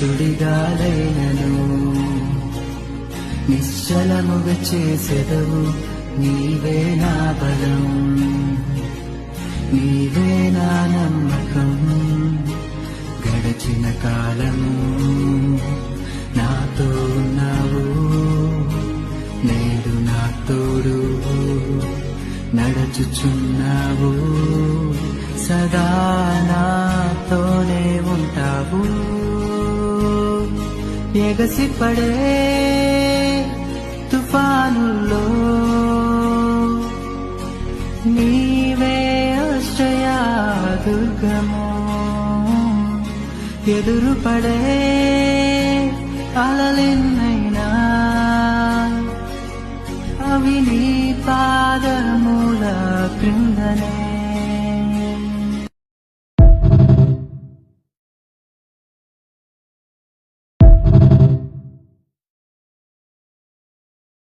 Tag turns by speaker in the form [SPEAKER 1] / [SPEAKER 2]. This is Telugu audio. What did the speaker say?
[SPEAKER 1] సుడిగాలైనను నిశ్చలముగా చేసెదవు. నీవే నా బలం, నీవే నా నమ్మకం. గడచిన కాలము నాతో ఉన్నావు, నేడు నా తోడు నడచుచున్నావు. సదా నాతోనే ఉంటావు. ఎగసిపడే తుఫానుల్లో నీవే ఆశ్రయా దుర్గము. ఎదురుపడే అలలెన్నైనా అవి నీ పాదముల క్రిందనే